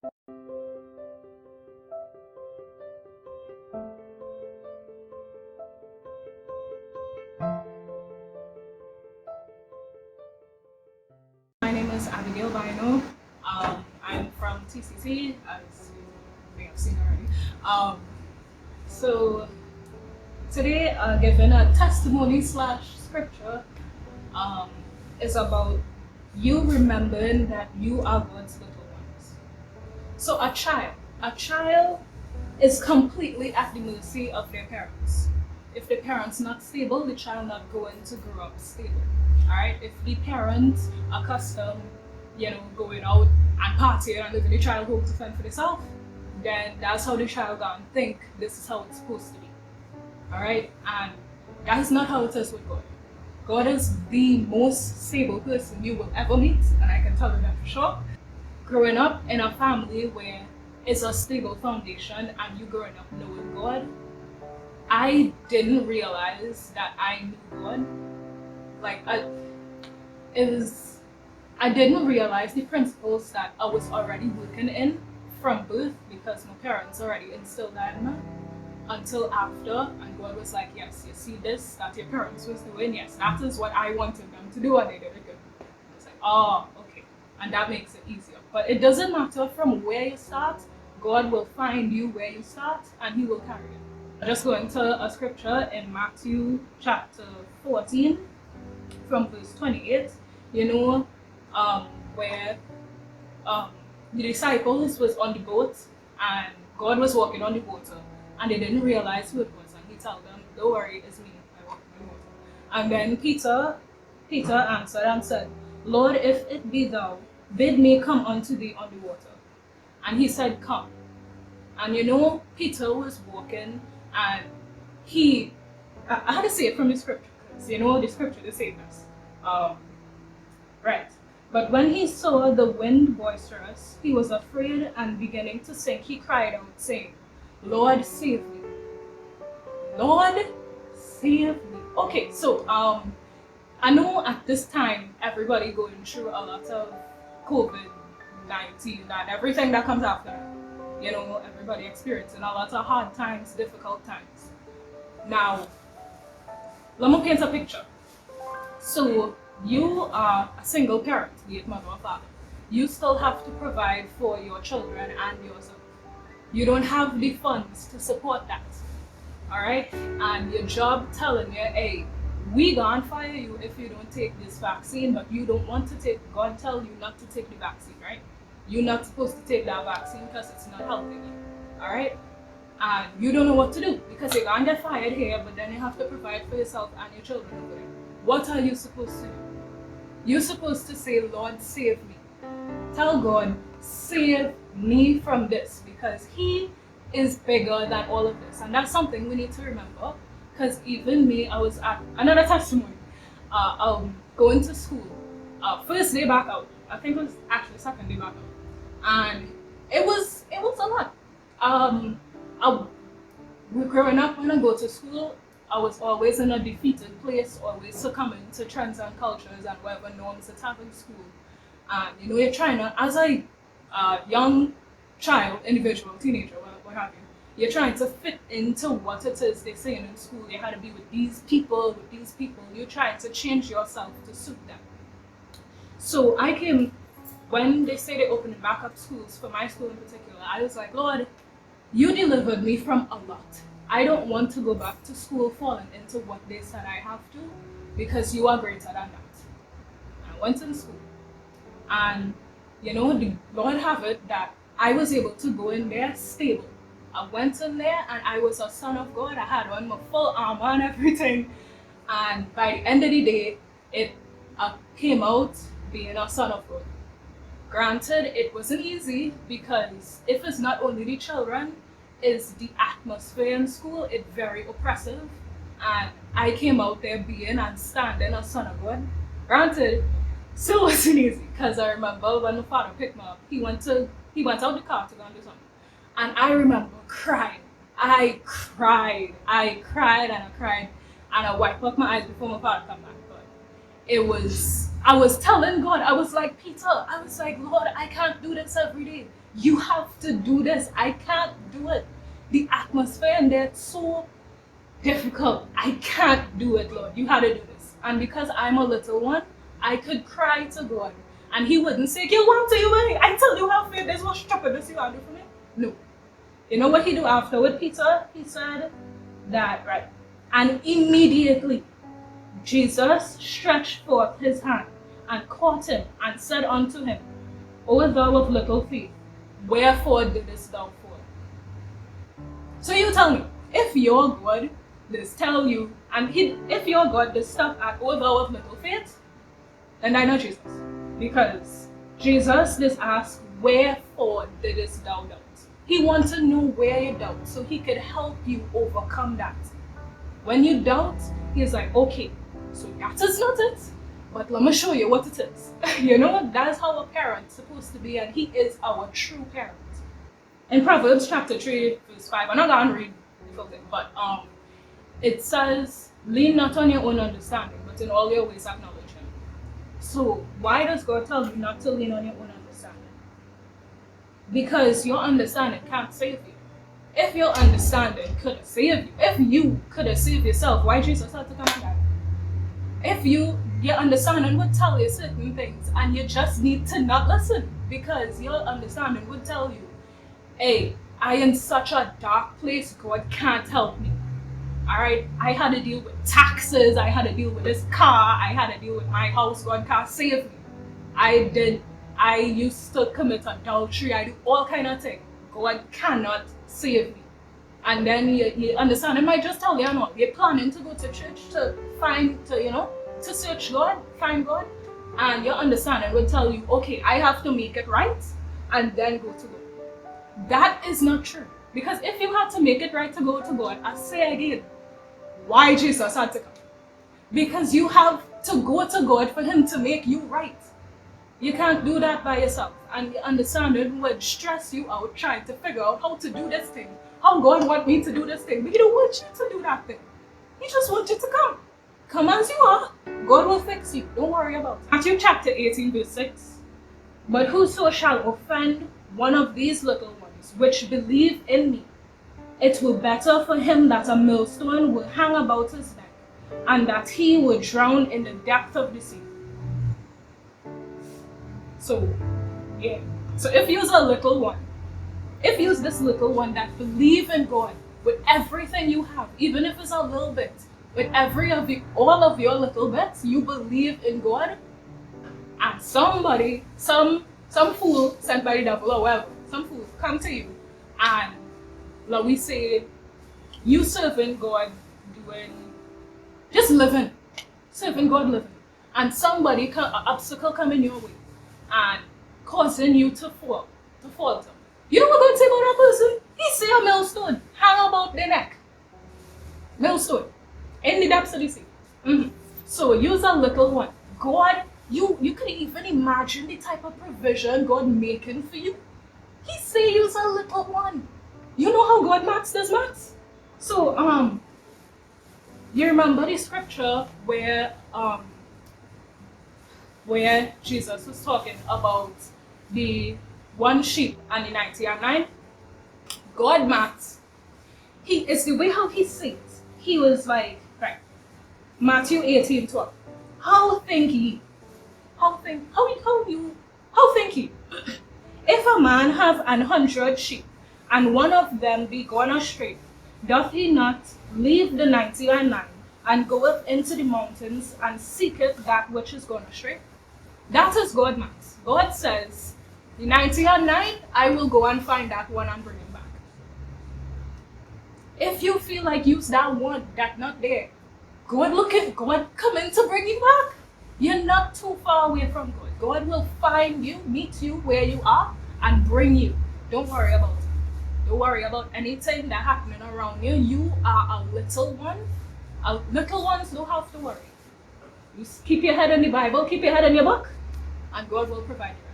My name is Abigail Bynoe. I'm from TCC, as you may have seen already. So today, given a testimony slash scripture, um, is about you remembering that you are God's little ones. So a child is completely at the mercy of their parents. If the parents not stable, the child not going to grow up stable. All right. If the parents are accustomed, going out and partying and living the child home to fend for themselves, then that's how the child gonna think this is how it's supposed to be. All right. And that is not how it is with God. God is the most stable person you will ever meet, and I can tell you that for sure. Growing up in a family where it's a stable foundation and you growing up knowing God, I didn't realize that I knew God. Like I didn't realize the principles that I was already working in from birth because my parents already instilled that in me until after, and God was like, yes, you see this that your parents was doing, yes, that is what I wanted them to do, and they did it good. It's like, oh, okay, and that makes it easier. But it doesn't matter from where you start, God will find you where you start and He will carry you. I'll just go into a scripture in Matthew chapter 14 from verse 28, where the disciples was on the boat and God was walking on the water and they didn't realize who it was, and He told them, don't worry, it's me, I walk on the water. And then Peter answered and said, Lord, if it be thou, bid me come unto thee on the water. And He said, come. And Peter was walking, and I had to say it from the scripture, because the scripture they say this. Right. But when he saw the wind boisterous, he was afraid, and beginning to sink, he cried out, saying, Lord, save me. Lord, save me. Okay, so I know at this time everybody going through a lot of COVID-19 and everything that comes after that. Everybody experiencing a lot of hard times, difficult times. Now, let me paint a picture. So you are a single parent, be it mother or father. You still have to provide for your children and yourself. You don't have the funds to support that. All right? And your job telling you, hey, we gonna fire you if you don't take this vaccine, but you don't want to take, God tell you not to take the vaccine, right? You're not supposed to take that vaccine because it's not helping you. All right? And you don't know what to do because you're gonna get fired here, but then you have to provide for yourself and your children over there. What are you supposed to do? You're supposed to say, Lord, save me. Tell God, save me from this, because He is bigger than all of this. And that's something we need to remember, because even me, I was at another testimony, going to school, first day back out. I think it was actually second day back out. And it was a lot. Growing up, when I go to school, I was always in a defeated place, always succumbing to trends and cultures and whatever norms that have in school. And you're trying to, as a young child, individual, teenager, what have you, you're trying to fit into what it is they're saying in school. You had to be with these people. You're trying to change yourself to suit them. So I came, when they say they're opening back up schools, for my school in particular, I was like, Lord, you delivered me from a lot. I don't want to go back to school falling into what they said I have to, because you are greater than that. I went to the school, and the Lord have it that I was able to go in there stable. I went in there and I was a son of God. I had on my full armor and everything, and by the end of the day, it came out being a son of God. Granted, it wasn't easy, because if it's not only the children, is the atmosphere in school, it's very oppressive. And I came out there being and standing a son of God. Granted, still wasn't easy, because I remember when my father picked me up, he went out the car to go and do something. And I remember crying. I cried and I wiped up my eyes before my father came back. But I was telling God, I was like, Peter, I was like, Lord, I can't do this every day. You have to do this. I can't do it. The atmosphere in there is so difficult. I can't do it, Lord. You had to do this. And because I'm a little one, I could cry to God. And he wouldn't say, you want to, you will. I tell you how faith is, what stupidness you want to do for me. No. You know what he do after with Peter? He said that, right? And immediately Jesus stretched forth his hand and caught him and said unto him, O thou of little faith, wherefore didst thou fall? So you tell me, if your God does tell you, and if your God does stop at O thou of little faith, then I know Jesus. Because Jesus does ask, wherefore didst thou doubt? He wants to know where you doubt so he could help you overcome that. When you doubt, he's like, okay, so that is not it, but let me show you what it is. You know, that's how a parent's supposed to be, and he is our true parent. In Proverbs chapter 3, verse 5, I'm not going to read the full thing, but it says, lean not on your own understanding, but in all your ways acknowledge him. So why does God tell you not to lean on your own understanding? Because your understanding can't save you. If your understanding could have saved you, if you could have saved yourself, why Jesus had to come and die? If your understanding would tell you certain things and you just need to not listen, because your understanding would tell you, hey, I am in such a dark place, God can't help me. Alright, I had to deal with taxes, I had to deal with this car, I had to deal with my house, God can't save me. I used to commit adultery, I do all kind of things. God cannot save me. And then you understand, it might just tell you, no, you're planning to go to church to search God, find God, and your understanding will tell you, okay, I have to make it right, and then go to God. That is not true. Because if you had to make it right to go to God, I say again, why Jesus had to come? Because you have to go to God for him to make you right. You can't do that by yourself. And your understanding would stress you out trying to figure out how to do this thing. How God wants me to do this thing. But he don't want you to do that thing. He just wants you to come. Come as you are. God will fix you. Don't worry about it. Matthew chapter 18 verse 6. But whoso shall offend one of these little ones which believe in me, it were better for him that a millstone would hang about his neck, and that he would drown in the depth of the sea. So, yeah. So if you's a little one, if you's this little one that believe in God with everything you have, even if it's a little bit, with all of your little bits, you believe in God, and somebody, some fool sent by the devil or whatever, some fool come to you, and like we say, you serving God, just living, serving God living, and somebody, an obstacle coming your way, and causing you to falter. You know what God say about that person? He say a millstone hang about their neck. Millstone. In the depths of the sea. So use a little one. God, you can even imagine the type of provision God making for you. He say use a little one. You know how God does maths? So you remember the scripture where Jesus was talking about the one sheep and the 99? God maths. It's the way how he sings. He was like, right, Matthew 18:12. How think ye? How think ye? If a man have 100 sheep, and one of them be gone astray, doth he not leave the 99 and goeth into the mountains and seeketh that which is gone astray? That is God maths. God says, the 99, I will go and find that one and bring it back. If you feel like you's that one that's not there, God coming to bring you back. You're not too far away from God. God will find you, meet you where you are, and bring you. Don't worry about it. Don't worry about anything that's happening around you. You are a little one. Little ones don't have to worry. You keep your head in the Bible, keep your head in your book, and God will provide you.